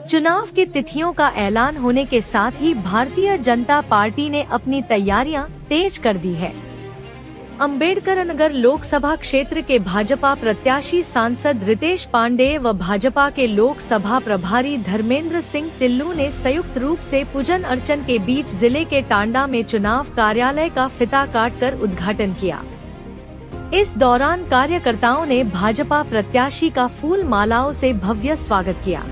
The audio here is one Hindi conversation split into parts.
चुनाव की तिथियों का ऐलान होने के साथ ही भारतीय जनता पार्टी ने अपनी तैयारियां तेज कर दी है। अंबेडकर नगर लोकसभा क्षेत्र के भाजपा प्रत्याशी सांसद रितेश पांडेय व भाजपा के लोकसभा प्रभारी धर्मेंद्र सिंह टिल्लू ने संयुक्त रूप से पूजन अर्चन के बीच जिले के टांडा में चुनाव कार्यालय का फीता काटकर उद्घाटन किया। इस दौरान कार्यकर्ताओं ने भाजपा प्रत्याशी का फूल मालाओं से भव्य स्वागत किया।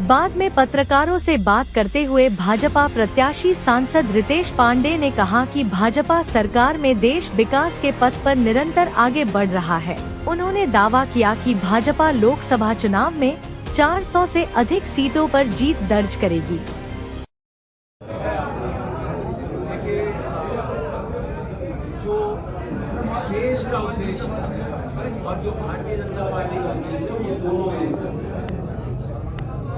बाद में पत्रकारों से बात करते हुए भाजपा प्रत्याशी सांसद रितेश पांडेय ने कहा कि भाजपा सरकार में देश विकास के पथ पर निरंतर आगे बढ़ रहा है। उन्होंने दावा किया कि भाजपा लोकसभा चुनाव में 400 से अधिक सीटों पर जीत दर्ज करेगी। जो देश का उद्देश्य और जो भारतीय जनता पार्टी का उद्देश्य है, वो दोनों में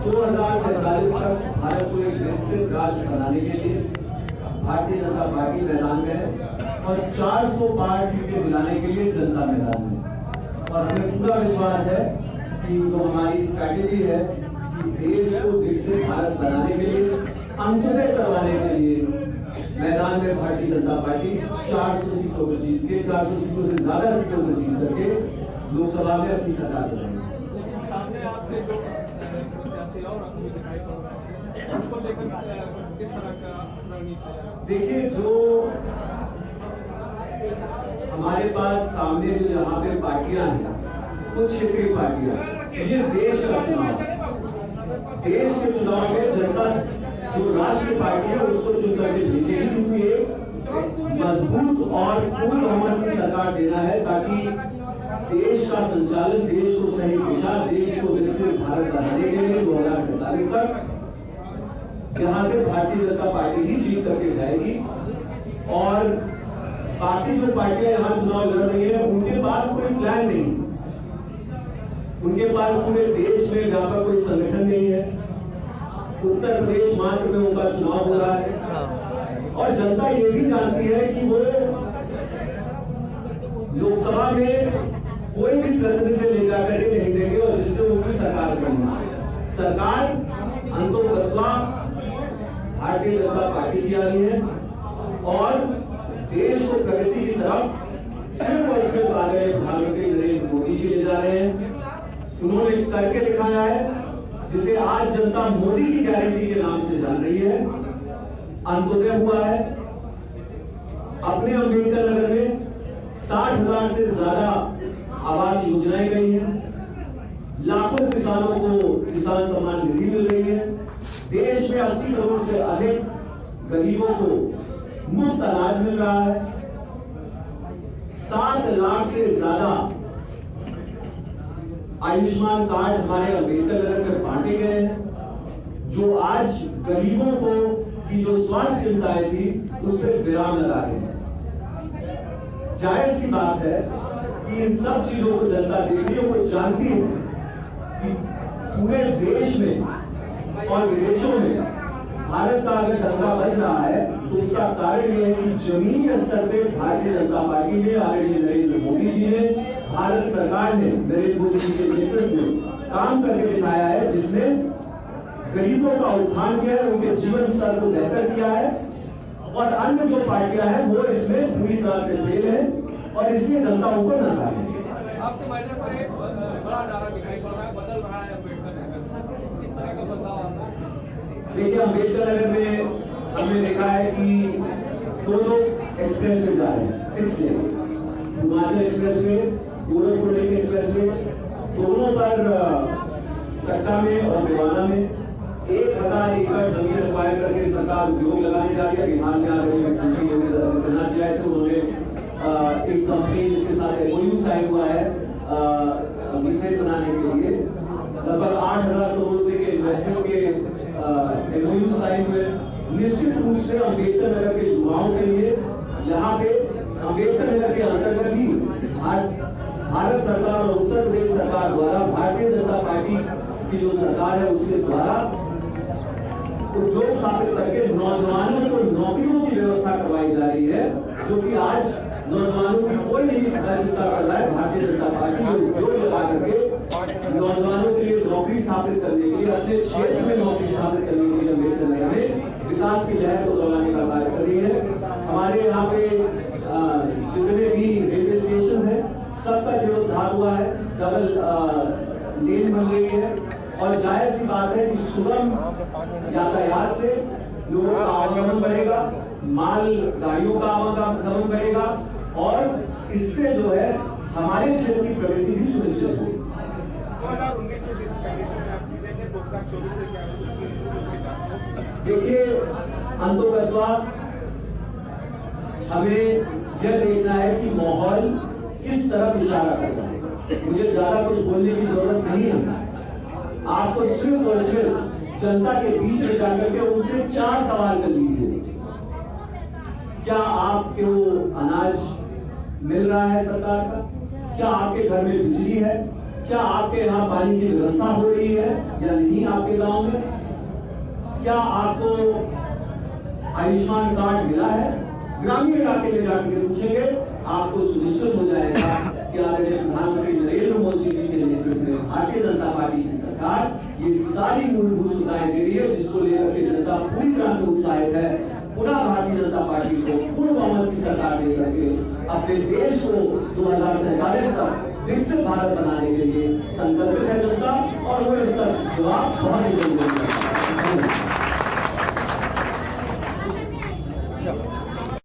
2047 तक भारत को एक विकसित राष्ट्र बनाने के लिए भारतीय जनता पार्टी मैदान में है और 400 पार सीटें दिलाने के लिए जनता मैदान में। और हमें पूरा विश्वास है कि जो हमारी स्ट्रैटेजी है कि देश को विकसित भारत बनाने के लिए, अंत्योदय करवाने के लिए मैदान में भारतीय जनता पार्टी 400 सीटों को जीत के 400 सीटों से ज्यादा सीटों को जीत करके लोकसभा में अपनी सरकार चलाएगी। सामने आपने जो देखिए, जो हमारे पास सामने जो यहाँ पे पार्टियां हैं, वो क्षेत्रीय पार्टियां, ये देश का चुनाव है। देश के चुनाव में जनता जो राष्ट्रीय पार्टी है उसको चुन करके भेजेगी, क्योंकि एक मजबूत और पूर्ण बहुमत की सरकार देना है ताकि देश का संचालन, देश को सही दिशा, देश को विकसित भारत बनाने के लिए 2047 तक यहाँ से भारतीय जनता पार्टी ही जीत करके जाएगी। और बाकी जो पार्टियां यहाँ चुनाव लड़ रही है, उनके पास कोई प्लान नहीं, उनके पास पूरे देश में व्यापक कोई संगठन नहीं है। उत्तर प्रदेश मात्र में उनका चुनाव हो रहा है और जनता ये भी जानती है कि वो लोकसभा में कोई भी प्रतिनिधि लेकर के नहीं देंगे और जिससे उनकी सरकार बनना। सरकार अंतोगत्वा भारतीय जनता पार्टी की आ रही है और देश को प्रगति की तरफ सिर्फ और सिर्फ आदरणीय प्रधानमंत्री नरेंद्र मोदी जी ले जा रहे हैं। उन्होंने करके दिखाया है, जिसे आज जनता मोदी की गारंटी के नाम से जान रही है। अंत्योदय हुआ है। अपने अंबेडकर नगर में 60,000 से ज्यादा आवास योजनाएं गई हैं। लाखों किसानों को किसान सम्मान निधि मिल रही है। देश में 80 करोड़ से अधिक गरीबों को मुफ्त अनाज मिल रहा है। 7 लाख से ज्यादा आयुष्मान कार्ड हमारे अंबेडकर नगर में बांटे गए हैं, जो आज गरीबों को की जो स्वास्थ्य चिंताएं थी उस पर विराम लगा रहे हैं। जाहिर सी बात है कि इन सब चीजों को जनता देखती है, वो जानती है कि पूरे देश में और विदेशों में भारत का अगर डंका बज रहा है तो उसका कारण यह है कि जमीनी स्तर पे भारतीय जनता पार्टी ने, आदरणीय नरेंद्र मोदी जी ने, भारत सरकार ने नरेंद्र मोदी जी के नेतृत्व में काम करके दिखाया है, जिसने गरीबों का उत्थान किया है, उनके जीवन स्तर को बेहतर किया है। और अन्य जो पार्टियां हैं वो इसमें पूरी तरह से फेल है और इसलिए जनता उनको नकार है। आपके मायने पर एक बड़ा नारा दिखाई पड़ रहा है, बदल रहा है अम्बेडकर नगर, इस तरह का बदलाव आता है। देखिए, अम्बेडकर नगर में हमने देखा है कि 2 एक्सप्रेस वे जा रहे हैं, 6 lane, Himachal expressway, Gorakhpur link expressway, दोनों पर कट्टा में और दीवाना में 1000 एकड़ जमीन एक्वायर करके सरकार उद्योग लगाने जा रही है। बिहार में करना चाहे तो उन्होंने एक कंपनी जिसके साथ एमओयू साइन हुआ है मीथेन बनाने के लिए, लगभग 8,000 करोड़ रुपए के इन्वेस्टमेंट के एमओयू साइन हुए। निश्चित रूप से अम्बेडकर नगर के युवाओं के लिए यहाँ पे अम्बेडकर नगर के अंतर्गत ही भारत सरकार और उत्तर प्रदेश सरकार द्वारा, भारतीय जनता पार्टी की जो सरकार है उसके द्वारा उद्योग स्थापित करके नौजवानों को नौकरियों की व्यवस्था करवाई जा रही है, जो कि आज नौजवानों की कोई नहीं चिंता कर रहा है। भारतीय जनता पार्टी उद्योग लगा करके नौजवानों के लिए नौकरी स्थापित करने के लिए, अपने क्षेत्र में नौकरी स्थापित करने के लिए अम्बेडकर नगर में विकास की लहर को दौड़ाने का कार्य कर रही है। हमारे यहाँ पे जितने भी रेलवे स्टेशन है सबका जीर्णोद्धार हुआ है, डबल लेन बन गई है और जाहिर सी बात है कि सुगम यातायात से लोगों का आवागमन बढ़ेगा, माल गाड़ियों का आवागमन बढ़ेगा और इससे जो है हमारे क्षेत्र की प्रगति भी सुनिश्चित होगी। 2019 में जिस कंडीशन में आप जीते थे 2024 से क्या देखिए, अंतोगत्वा हमें यह देखना है कि माहौल किस तरफ इशारा कर रहा है। मुझे ज्यादा कुछ बोलने की जरूरत नहीं है। आपको सिर्फ और सिर्फ जनता के बीच में जाकर के उनसे 4 सवाल कर लीजिए। क्या आपको अनाज मिल रहा है सरकार का? क्या आपके घर में बिजली है? क्या आपके यहाँ पानी की व्यवस्था हो रही है या नहीं आपके गांव में? क्या आपको आयुष्मान कार्ड मिला है? ग्रामीण इलाके में जाकर पूछेंगे, आपको सुनिश्चित हो जाएगा कि आदरणीय प्रधानमंत्री नरेंद्र मोदी जी के नेतृत्व में भारतीय जनता पार्टी की सरकार ये सारी मूलभूत सुविधाएं दे रही है, जिसको लेकर के जनता पूरी तरह से उत्साहित है। पुनः भारतीय जनता पार्टी को पूर्ण बहुमत की सरकार दे करके अपने देश को 2047 तक विकसित भारत बनाने के लिए संकल्पित है जनता और वो इसका जवाब बहुत ही जल्दी देगा।